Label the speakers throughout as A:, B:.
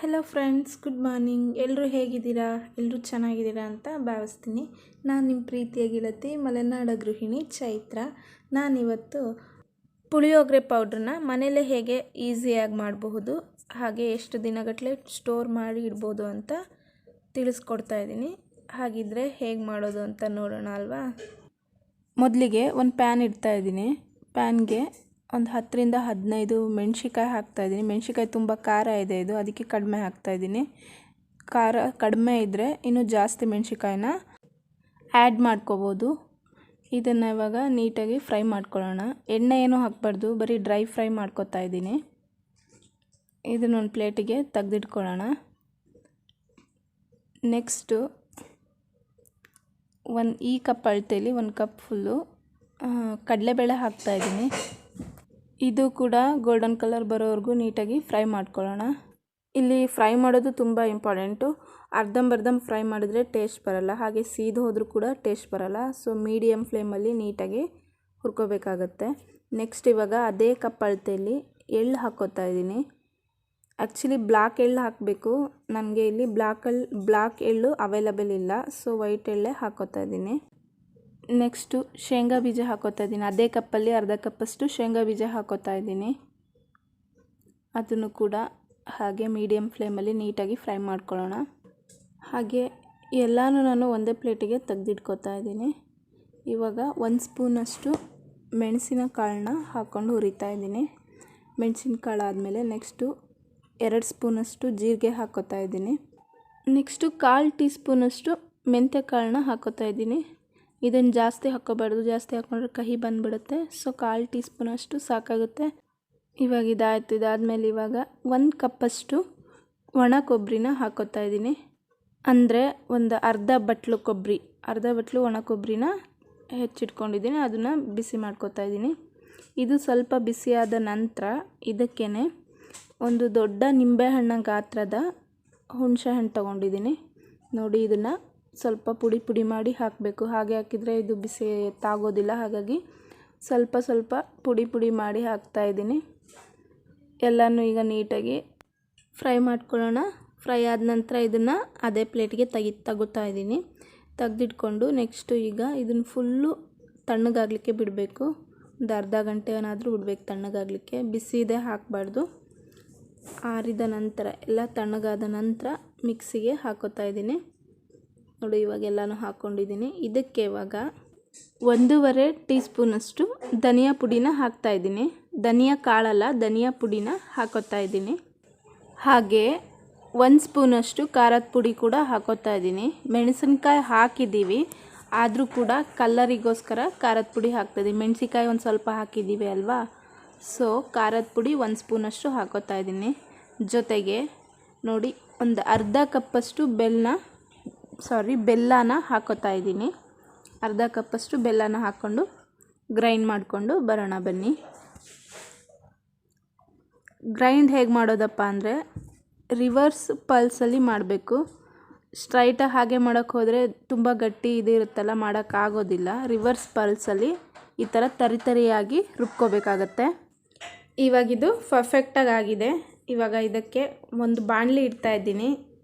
A: Hello friends, good morning. ಎಲ್ಲರೂ ಹೇಗಿದ್ದೀರಾ? ಎಲ್ಲರೂ ಚೆನ್ನಾಗಿದ್ದೀರಾ ಅಂತ ಭಾವಿಸ್ತೀನಿ. ನಾನು ನಿಮ್ಮ ಪ್ರೀತಿಯ ಗೆಳತಿ ಮಲೆನಾಡ ಗೃಹಿಣಿ ಚೈತ್ರ. ನಾನಿವತ್ತು ಪುಳಿಯೋಗರೆ ಪೌಡ್ರನ್ನ ಮನೇಲೇ ಹೇಗೆ ಈಸಿಯಾಗಿ ಮಾಡಬಹುದು, ಹಾಗೆ ಎಷ್ಟು ದಿನಗಟ್ಟಲೆ ಸ್ಟೋರ್ ಮಾಡಿ ಇಡ್ಬೋದು ಅಂತ ತಿಳಿಸ್ಕೊಡ್ತಾ ಇದ್ದೀನಿ. ಹಾಗಿದ್ರೆ ಹೇಗೆ ಮಾಡೋದು ಅಂತ ನೋಡೋಣ ಅಲ್ವಾ. ಮೊದಲಿಗೆ ಒಂದು ಪ್ಯಾನ್ ಇಡ್ತಾ ಇದ್ದೀನಿ. ಪ್ಯಾನ್ಗೆ ಒಂದು 10ರಿಂದ 15 ಮೆಣಸಿಕಾಯಿ ಹಾಕ್ತಾಯಿದ್ದೀನಿ. ಮೆಣಸಿಕಾಯಿ ತುಂಬ ಖಾರ ಇದೆ, ಇದು ಅದಕ್ಕೆ ಕಡಿಮೆ ಹಾಕ್ತಾಯಿದ್ದೀನಿ. ಖಾರ ಕಡಿಮೆ ಇದ್ದರೆ ಇನ್ನೂ ಜಾಸ್ತಿ ಮೆಣಸಿಕಾಯಿನ ಆ್ಯಡ್ ಮಾಡ್ಕೋಬೋದು. ಇದನ್ನು ಇವಾಗ ನೀಟಾಗಿ ಫ್ರೈ ಮಾಡ್ಕೊಳ್ಳೋಣ. ಎಣ್ಣೆ ಏನೂ ಹಾಕಬಾರ್ದು, ಬರೀ ಡ್ರೈ ಫ್ರೈ ಮಾಡ್ಕೊತಾ ಇದ್ದೀನಿ. ಇದನ್ನೊಂದು ಪ್ಲೇಟಿಗೆ ತೆಗೆದಿಟ್ಕೊಳ್ಳೋಣ. ನೆಕ್ಸ್ಟು ಈ ಕಪ್ ಅಳತೆಯಲ್ಲಿ 1 ಕಪ್ ಫುಲ್ಲು ಕಡಲೆಬೇಳೆ ಹಾಕ್ತಾಯಿದ್ದೀನಿ. ಇದು ಕೂಡ ಗೋಲ್ಡನ್ ಕಲರ್ ಬರೋವರೆಗೂ ನೀಟಾಗಿ ಫ್ರೈ ಮಾಡ್ಕೊಳ್ಳೋಣ. ಇಲ್ಲಿ ಫ್ರೈ ಮಾಡೋದು ತುಂಬ ಇಂಪಾರ್ಟೆಂಟು. ಅರ್ಧಂಬರ್ಧ ಫ್ರೈ ಮಾಡಿದ್ರೆ ಟೇಸ್ಟ್ ಬರಲ್ಲ, ಹಾಗೆ ಸೀದು ಹೋದರೂ ಕೂಡ ಟೇಸ್ಟ್ ಬರಲ್ಲ. ಸೊ ಮೀಡಿಯಮ್ ಫ್ಲೇಮಲ್ಲಿ ನೀಟಾಗಿ ಹುರ್ಕೋಬೇಕಾಗತ್ತೆ. ನೆಕ್ಸ್ಟ್ ಇವಾಗ ಅದೇ ಕಪ್ ಅಳತೆಯಲ್ಲಿ ಎಳ್ಳು ಹಾಕ್ಕೋತಾ ಇದ್ದೀನಿ. ಆ್ಯಕ್ಚುಲಿ ಬ್ಲ್ಯಾಕ್ ಎಳ್ಳು ಹಾಕಬೇಕು, ನನಗೆ ಇಲ್ಲಿ ಬ್ಲ್ಯಾಕ್ ಎಳ್ಳು ಅವೈಲಬಲ್ ಇಲ್ಲ, ಸೊ ವೈಟ್ ಎಳ್ಳೇ ಹಾಕ್ಕೋತಾ ಇದ್ದೀನಿ. ನೆಕ್ಸ್ಟು ಶೇಂಗಾ ಬೀಜ ಹಾಕೋತಾ ಇದ್ದೀನಿ. ಅದೇ ಕಪ್ಪಲ್ಲಿ ಅರ್ಧ ಕಪ್ಪಷ್ಟು ಶೇಂಗಾ ಬೀಜ ಹಾಕೋತಾ ಇದ್ದೀನಿ. ಅದನ್ನು ಕೂಡ ಹಾಗೆ ಮೀಡಿಯಮ್ ಫ್ಲೇಮಲ್ಲಿ ನೀಟಾಗಿ ಫ್ರೈ ಮಾಡ್ಕೊಳ್ಳೋಣ. ಹಾಗೆ ಎಲ್ಲನೂ ನಾನು ಒಂದೇ ಪ್ಲೇಟಿಗೆ ತೆಗೆದಿಟ್ಕೋತಾ ಇದ್ದೀನಿ. ಇವಾಗ 1 ಸ್ಪೂನಷ್ಟು ಮೆಣಸಿನ ಕಾಳನ್ನ ಹಾಕ್ಕೊಂಡು ಹುರಿತಾ ಇದ್ದೀನಿ. ಮೆಣಸಿನ ಕಾಳು ಆದಮೇಲೆ ನೆಕ್ಸ್ಟು 2 ಸ್ಪೂನಷ್ಟು ಜೀರಿಗೆ ಹಾಕ್ಕೋತಾ ಇದ್ದೀನಿ. ನೆಕ್ಸ್ಟು 1/4 ಟೀ ಸ್ಪೂನಷ್ಟು ಮೆಂತ್ಯ ಕಾಳನ್ನ ಹಾಕ್ಕೋತಾ ಇದ್ದೀನಿ. ಇದನ್ನು ಜಾಸ್ತಿ ಹಾಕ್ಕೋಬಾರ್ದು, ಜಾಸ್ತಿ ಹಾಕ್ಕೊಂಡ್ರೆ ಕಹಿ ಬಂದುಬಿಡುತ್ತೆ. ಸೊ 1/4 ಟೀ ಸ್ಪೂನಷ್ಟು ಸಾಕಾಗುತ್ತೆ. ಇವಾಗ ಇದಾಯಿತು. ಇದಾದಮೇಲೆ ಇವಾಗ 1 ಕಪ್ಪಷ್ಟು ಒಣ ಕೊಬ್ಬರಿನ ಹಾಕ್ಕೋತಾ ಇದ್ದೀನಿ. ಅಂದರೆ ಒಂದು ಅರ್ಧ ಬಟ್ಲು ಒಣ ಕೊಬ್ಬರಿನ ಹೆಚ್ಚಿಟ್ಕೊಂಡಿದ್ದೀನಿ. ಅದನ್ನು ಬಿಸಿ ಮಾಡ್ಕೋತಾ ಇದ್ದೀನಿ. ಇದು ಸ್ವಲ್ಪ ಬಿಸಿಯಾದ ನಂತರ ಇದಕ್ಕೇ ಒಂದು ದೊಡ್ಡ ನಿಂಬೆಹಣ್ಣ ಗಾತ್ರದ ಹುಣಸೆ ಹಣ್ಣು ತೊಗೊಂಡಿದ್ದೀನಿ. ನೋಡಿ, ಇದನ್ನು ಸ್ವಲ್ಪ ಪುಡಿ ಮಾಡಿ ಹಾಕಬೇಕು. ಹಾಗೆ ಹಾಕಿದರೆ ಇದು ಬಿಸಿ ತಾಗೋದಿಲ್ಲ, ಹಾಗಾಗಿ ಸ್ವಲ್ಪ ಪುಡಿ ಮಾಡಿ ಹಾಕ್ತಾಯಿದ್ದೀನಿ. ಎಲ್ಲನೂ ಈಗ ನೀಟಾಗಿ ಫ್ರೈ ಮಾಡ್ಕೊಳ್ಳೋಣ. ಫ್ರೈ ಆದ ನಂತರ ಇದನ್ನು ಅದೇ ಪ್ಲೇಟಿಗೆ ತಗೋತಾ ಇದ್ದೀನಿ. ತೆಗೆದಿಟ್ಕೊಂಡು ನೆಕ್ಸ್ಟು ಈಗ ಇದನ್ನು ಫುಲ್ಲು ತಣ್ಣಗಾಗಲಿಕ್ಕೆ ಬಿಡಬೇಕು. ಒಂದು ಅರ್ಧ ಗಂಟೆ ಏನಾದರೂ ಬಿಡಬೇಕು ತಣ್ಣಗಾಗಲಿಕ್ಕೆ. ಬಿಸಿ ಇದೆ ಹಾಕಬಾರ್ದು. ಆರಿದ ನಂತರ ಎಲ್ಲ ತಣ್ಣಗಾದ ನಂತರ ಮಿಕ್ಸಿಗೆ ಹಾಕೋತಾ ಇದ್ದೀನಿ. ನೋಡಿ, ಇವಾಗ ಎಲ್ಲನೂ ಹಾಕ್ಕೊಂಡಿದ್ದೀನಿ. ಇದಕ್ಕೆ ಇವಾಗ 1.5 ಟೀ ಸ್ಪೂನಷ್ಟು ಧನಿಯಾ ಪುಡಿನ ಹಾಕ್ತಾಯಿದ್ದೀನಿ. ಧನಿಯಾ ಕಾಳಲ್ಲ, ಧನಿಯಾ ಪುಡಿನ ಹಾಕೋತಾ ಇದ್ದೀನಿ. ಹಾಗೆ 1 ಸ್ಪೂನಷ್ಟು ಖಾರದ ಪುಡಿ ಕೂಡ ಹಾಕೋತಾ ಇದ್ದೀನಿ. ಮೆಣಸಿನ್ಕಾಯಿ ಹಾಕಿದ್ದೀವಿ, ಆದರೂ ಕೂಡ ಕಲ್ಲರಿಗೋಸ್ಕರ ಖಾರದ ಪುಡಿ ಹಾಕ್ತಾಯಿದ್ದೀನಿ. ಮೆಣಸಿನ್ಕಾಯಿ ಒಂದು ಸ್ವಲ್ಪ ಹಾಕಿದ್ದೀವಿ ಅಲ್ವಾ, ಸೊ ಖಾರದ ಪುಡಿ 1 ಸ್ಪೂನಷ್ಟು ಹಾಕೋತಾ ಇದ್ದೀನಿ. ಜೊತೆಗೆ ನೋಡಿ, ಒಂದು ಅರ್ಧ ಕಪ್ಪಷ್ಟು ಬೆಲ್ಲನ ಹಾಕೋತಾ ಇದ್ದೀನಿ. ಅರ್ಧ ಕಪ್ಪಷ್ಟು ಬೆಲ್ಲನ ಹಾಕ್ಕೊಂಡು ಗ್ರೈಂಡ್ ಮಾಡಿಕೊಂಡು ಬರೋಣ ಬನ್ನಿ. ಗ್ರೈಂಡ್ ಹೇಗೆ ಮಾಡೋದಪ್ಪ ಅಂದರೆ ರಿವರ್ಸ್ ಪಲ್ಸಲ್ಲಿ ಮಾಡಬೇಕು. ಸ್ಟ್ರೈಟಾಗಿ ಹಾಗೆ ಮಾಡೋಕ್ಕೆ ಹೋದರೆ ತುಂಬ ಗಟ್ಟಿ ಇರುತ್ತಲ್ಲ, ಮಾಡೋಕ್ಕಾಗೋದಿಲ್ಲ. ರಿವರ್ಸ್ ಪಲ್ಸಲ್ಲಿ ಈ ಥರ ತರಿಯಾಗಿ ರುಬ್ಕೋಬೇಕಾಗತ್ತೆ. ಇವಾಗಿದು ಪರ್ಫೆಕ್ಟಾಗಿ ಆಗಿದೆ. ಇವಾಗ ಇದಕ್ಕೆ ಒಂದು ಬಾಣಲಿ ಇಡ್ತಾ ಇದ್ದೀನಿ.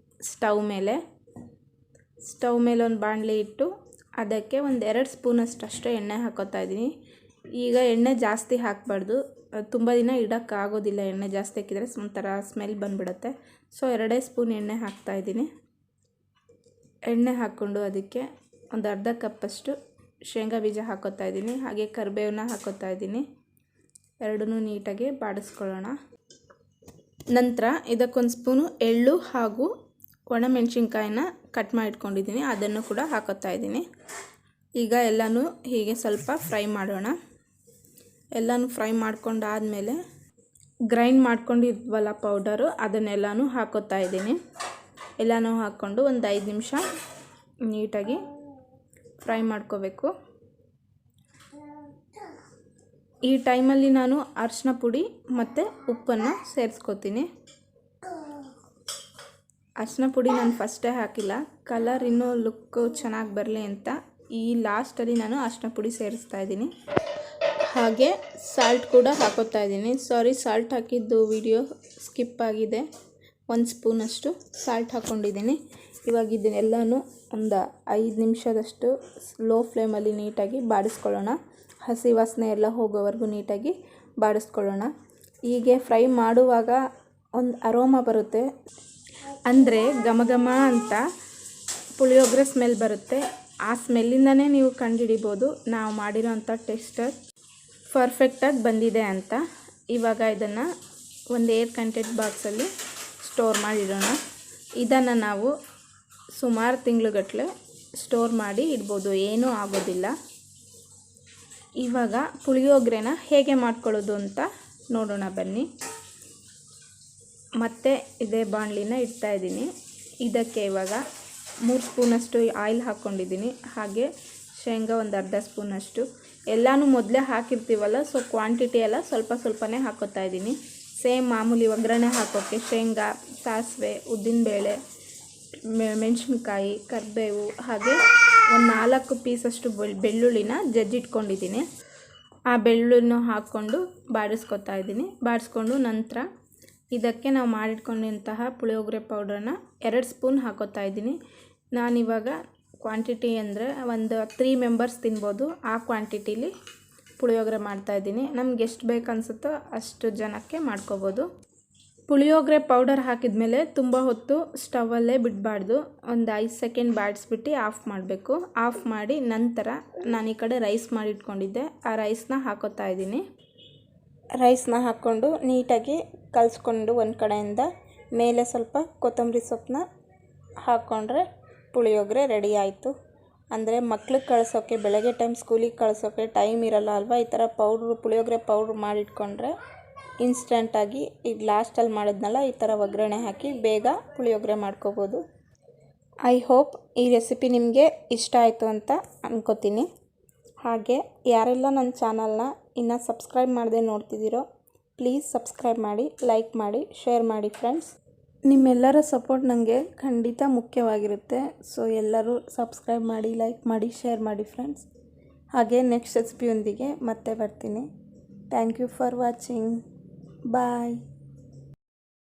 A: ಸ್ಟವ್ ಮೇಲೆ ಒಂದು ಬಾಣಲಿ ಇಟ್ಟು ಅದಕ್ಕೆ ಒಂದು 2 ಸ್ಪೂನಷ್ಟು ಎಣ್ಣೆ ಹಾಕೋತಾ ಇದ್ದೀನಿ. ಈಗ ಎಣ್ಣೆ ಜಾಸ್ತಿ ಹಾಕಬಾರ್ದು, ತುಂಬ ದಿನ ಇಡೋಕ್ಕಾಗೋದಿಲ್ಲ. ಎಣ್ಣೆ ಜಾಸ್ತಿ ಹಾಕಿದರೆ ಒಂಥರ ಸ್ಮೆಲ್ ಬಂದುಬಿಡುತ್ತೆ. ಸೊ 2 ಸ್ಪೂನ್ ಎಣ್ಣೆ ಹಾಕ್ತಾಯಿದ್ದೀನಿ. ಎಣ್ಣೆ ಹಾಕ್ಕೊಂಡು ಅದಕ್ಕೆ ಒಂದು ಅರ್ಧ ಕಪ್ಪಷ್ಟು ಶೇಂಗಾ ಬೀಜ ಹಾಕೋತಾ ಇದ್ದೀನಿ. ಹಾಗೆ ಕರಿಬೇವನ್ನ ಹಾಕೋತಾ ಇದ್ದೀನಿ. ಎರಡನ್ನೂ ನೀಟಾಗಿ ಬಾಡಿಸ್ಕೊಳ್ಳೋಣ. ನಂತರ ಇದಕ್ಕೊಂದು ಸ್ಪೂನು ಎಳ್ಳು ಹಾಗೂ ಒಣಮೆಣಸಿನ್ಕಾಯಿನ ಕಟ್ ಮಾಡಿ ಇಟ್ಕೊಂಡಿದ್ದೀನಿ, ಅದನ್ನು ಕೂಡ ಹಾಕೋತಾ ಇದ್ದೀನಿ. ಈಗ ಎಲ್ಲನೂ ಹೀಗೆ ಸ್ವಲ್ಪ ಫ್ರೈ ಮಾಡೋಣ. ಎಲ್ಲನೂ ಫ್ರೈ ಮಾಡ್ಕೊಂಡಾದಮೇಲೆ ಗ್ರೈಂಡ್ ಮಾಡ್ಕೊಂಡಿದ್ವಲ್ಲ ಪೌಡರು, ಅದನ್ನೆಲ್ಲನೂ ಹಾಕೋತಾ ಇದ್ದೀನಿ. ಎಲ್ಲನೂ ಹಾಕ್ಕೊಂಡು ಒಂದು 5 ನಿಮಿಷ ನೀಟಾಗಿ ಫ್ರೈ ಮಾಡ್ಕೋಬೇಕು. ಈ ಟೈಮಲ್ಲಿ ನಾನು ಅರಿಶಿನ ಪುಡಿ ಮತ್ತು ಉಪ್ಪನ್ನು ಸೇರಿಸ್ಕೋತೀನಿ. ಅರಿಶಿನ ಪುಡಿ ನಾನು ಫಸ್ಟೇ ಹಾಕಿಲ್ಲ, ಕಲರ್ ಇನ್ನೂ ಲುಕ್ಕು ಚೆನ್ನಾಗಿ ಬರಲಿ ಅಂತ ಈ ಲಾಸ್ಟಲ್ಲಿ ನಾನು ಅರಿಶಿನ ಪುಡಿ ಸೇರಿಸ್ತಾ ಇದ್ದೀನಿ. ಹಾಗೆ ಸಾಲ್ಟ್ ಕೂಡ ಹಾಕೋತಾ ಇದ್ದೀನಿ. ಸಾರಿ, ಸಾಲ್ಟ್ ಹಾಕಿದ್ದು ವಿಡಿಯೋ ಸ್ಕಿಪ್ ಆಗಿದೆ, 1 ಸ್ಪೂನಷ್ಟು ಸಾಲ್ಟ್ ಹಾಕ್ಕೊಂಡಿದ್ದೀನಿ. ಇವಾಗ ಇದನ್ನೆಲ್ಲನೂ ಒಂದು 5 ನಿಮಿಷದಷ್ಟು ಲೋ ಫ್ಲೇಮಲ್ಲಿ ನೀಟಾಗಿ ಬಾಡಿಸ್ಕೊಳ್ಳೋಣ. ಹಸಿ ವಾಸನೆ ಎಲ್ಲ ಹೋಗೋವರೆಗೂ ನೀಟಾಗಿ ಬಾಡಿಸ್ಕೊಳ್ಳೋಣ. ಹೀಗೆ ಫ್ರೈ ಮಾಡುವಾಗ ಒಂದು ಅರೋಮಾ ಬರುತ್ತೆ, ಅಂದರೆ ಘಮ ಘಮ ಅಂತ ಪುಳಿಯೋಗರೆ ಸ್ಮೆಲ್ ಬರುತ್ತೆ. ಆ ಸ್ಮೆಲ್ಲಿಂದನೇ ನೀವು ಕಂಡುಹಿಡಿಬೋದು ನಾವು ಮಾಡಿರೋ ಅಂಥ ಟೇಸ್ಟ್ ಪರ್ಫೆಕ್ಟಾಗಿ ಬಂದಿದೆ ಅಂತ. ಇವಾಗ ಇದನ್ನು ಒಂದು ಏರ್ ಕಂಟೆಂಟ್ ಬಾಕ್ಸಲ್ಲಿ ಸ್ಟೋರ್ ಮಾಡಿಡೋಣ. ಇದನ್ನು ನಾವು ಸುಮಾರು ತಿಂಗಳುಗಟ್ಟಲೆ ಸ್ಟೋರ್ ಮಾಡಿ ಇಡ್ಬೋದು, ಏನೂ ಆಗೋದಿಲ್ಲ. ಇವಾಗ ಪುಳಿಯೋಗರೆನ ಹೇಗೆ ಮಾಡ್ಕೊಳ್ಳೋದು ಅಂತ ನೋಡೋಣ ಬನ್ನಿ. ಮತ್ತೆ ಇದೇ ಬಾಣಲಿನ ಇಡ್ತಾಯಿದ್ದೀನಿ. ಇದಕ್ಕೆ ಇವಾಗ 3 ಸ್ಪೂನಷ್ಟು ಆಯಿಲ್ ಹಾಕ್ಕೊಂಡಿದ್ದೀನಿ. ಹಾಗೆ ಶೇಂಗಾ ಒಂದು ಅರ್ಧ ಸ್ಪೂನಷ್ಟು. ಎಲ್ಲನೂ ಮೊದಲೇ ಹಾಕಿರ್ತೀವಲ್ಲ, ಸೊ ಕ್ವಾಂಟಿಟಿ ಎಲ್ಲ ಸ್ವಲ್ಪ ಸ್ವಲ್ಪನೇ ಹಾಕೋತಾ ಇದ್ದೀನಿ. ಸೇಮ್ ಮಾಮೂಲಿ ಒಗ್ಗರಣೆ ಹಾಕೋಕ್ಕೆ ಶೇಂಗಾ, ಸಾಸಿವೆ, ಉದ್ದಿನಬೇಳೆ, ಮೆಣಸಿನ್ಕಾಯಿ, ಕರಿಬೇವು, ಹಾಗೆ ಒಂದು 4 ಪೀಸಷ್ಟು ಬೆಳ್ಳುಳ್ಳಿನ ಜಜ್ಜಿಟ್ಕೊಂಡಿದ್ದೀನಿ. ಆ ಬೆಳ್ಳುಳ್ಳಿನ ಹಾಕ್ಕೊಂಡು ಬಾಡಿಸ್ಕೊತಾ ಇದ್ದೀನಿ. ಬಾಡಿಸ್ಕೊಂಡು ನಂತರ ಇದಕ್ಕೆ ನಾವು ಮಾಡಿಟ್ಕೊಂಡಂತಹ ಪುಳಿಯೋಗರೆ ಪೌಡ್ರನ್ನ 2 ಸ್ಪೂನ್ ಹಾಕೋತಾ ಇದ್ದೀನಿ. ನಾನಿವಾಗ ಕ್ವಾಂಟಿಟಿ ಅಂದರೆ ಒಂದು 3 ಮೆಂಬರ್ಸ್ ತಿನ್ಬೋದು, ಆ ಕ್ವಾಂಟಿಟಿಲಿ ಪುಳಿಯೋಗರೆ ಮಾಡ್ತಾಯಿದ್ದೀನಿ. ನಮ್ಗೆ ಎಷ್ಟು ಬೇಕು ಅನಿಸುತ್ತೋ ಅಷ್ಟು ಜನಕ್ಕೆ ಮಾಡ್ಕೋಬೋದು. ಪುಳಿಯೋಗರೆ ಪೌಡರ್ ಹಾಕಿದ ಮೇಲೆ ತುಂಬ ಹೊತ್ತು ಸ್ಟವಲ್ಲೇ ಬಿಡಬಾರ್ದು. ಒಂದು 5 ಸೆಕೆಂಡ್ ಬಾಡಿಸ್ಬಿಟ್ಟು ಆಫ್ ಮಾಡಬೇಕು. ಆಫ್ ಮಾಡಿ ನಂತರ ನಾನು ಈ ಕಡೆ ರೈಸ್ ಮಾಡಿಟ್ಕೊಂಡಿದ್ದೆ, ಆ ರೈಸ್ನ ಹಾಕೋತಾ ಇದ್ದೀನಿ. ರೈಸ್ನ ಹಾಕ್ಕೊಂಡು ನೀಟಾಗಿ ಕಲಿಸ್ಕೊಂಡು ಒಂದು ಕಡೆಯಿಂದ ಮೇಲೆ ಸ್ವಲ್ಪ ಕೊತ್ತಂಬರಿ ಸೊಪ್ಪನ್ನ ಹಾಕ್ಕೊಂಡ್ರೆ ಪುಳಿಯೋಗರೆ ರೆಡಿ ಆಯಿತು. ಅಂದರೆ ಮಕ್ಳಿಗೆ ಕಳ್ಸೋಕ್ಕೆ, ಬೆಳಗ್ಗೆ ಟೈಮ್ ಸ್ಕೂಲಿಗೆ ಕಳ್ಸೋಕ್ಕೆ ಟೈಮ್ ಇರಲ್ಲ ಅಲ್ವಾ, ಈ ಥರ ಪುಳಿಯೋಗರೆ ಪೌಡ್ರ್ ಮಾಡಿಟ್ಕೊಂಡ್ರೆ ಇನ್ಸ್ಟೆಂಟಾಗಿ ಈಗ ಲಾಸ್ಟಲ್ಲಿ ಮಾಡಿದ್ನಲ್ಲ ಈ ಥರ ಒಗ್ಗರಣೆ ಹಾಕಿ ಬೇಗ ಪುಳಿಯೋಗರೆ ಮಾಡ್ಕೋಬೋದು. ಐ ಹೋಪ್ ಈ ರೆಸಿಪಿ ನಿಮಗೆ ಇಷ್ಟ ಆಯಿತು ಅಂತ ಅನ್ಕೋತೀನಿ. ಹಾಗೆ ಯಾರೆಲ್ಲ ನನ್ನ ಚಾನಲ್ನ ಇನ್ನೂ ಸಬ್ಸ್ಕ್ರೈಬ್ ಮಾಡದೆ ನೋಡ್ತಿದ್ದೀರೋ ಪ್ಲೀಸ್ ಸಬ್ಸ್ಕ್ರೈಬ್ ಮಾಡಿ, ಲೈಕ್ ಮಾಡಿ, ಶೇರ್ ಮಾಡಿ ಫ್ರೆಂಡ್ಸ್. ನಿಮ್ಮೆಲ್ಲರ ಸಪೋರ್ಟ್ ನನಗೆ ಖಂಡಿತ ಮುಖ್ಯವಾಗಿರುತ್ತೆ. ಸೊ ಎಲ್ಲರೂ ಸಬ್ಸ್ಕ್ರೈಬ್ ಮಾಡಿ, ಲೈಕ್ ಮಾಡಿ, ಶೇರ್ ಮಾಡಿ ಫ್ರೆಂಡ್ಸ್. ಹಾಗೆ ನೆಕ್ಸ್ಟ್ ರೆಸಿಪಿಯೊಂದಿಗೆ ಮತ್ತೆ ಬರ್ತೀನಿ. Thank you for watching. Bye.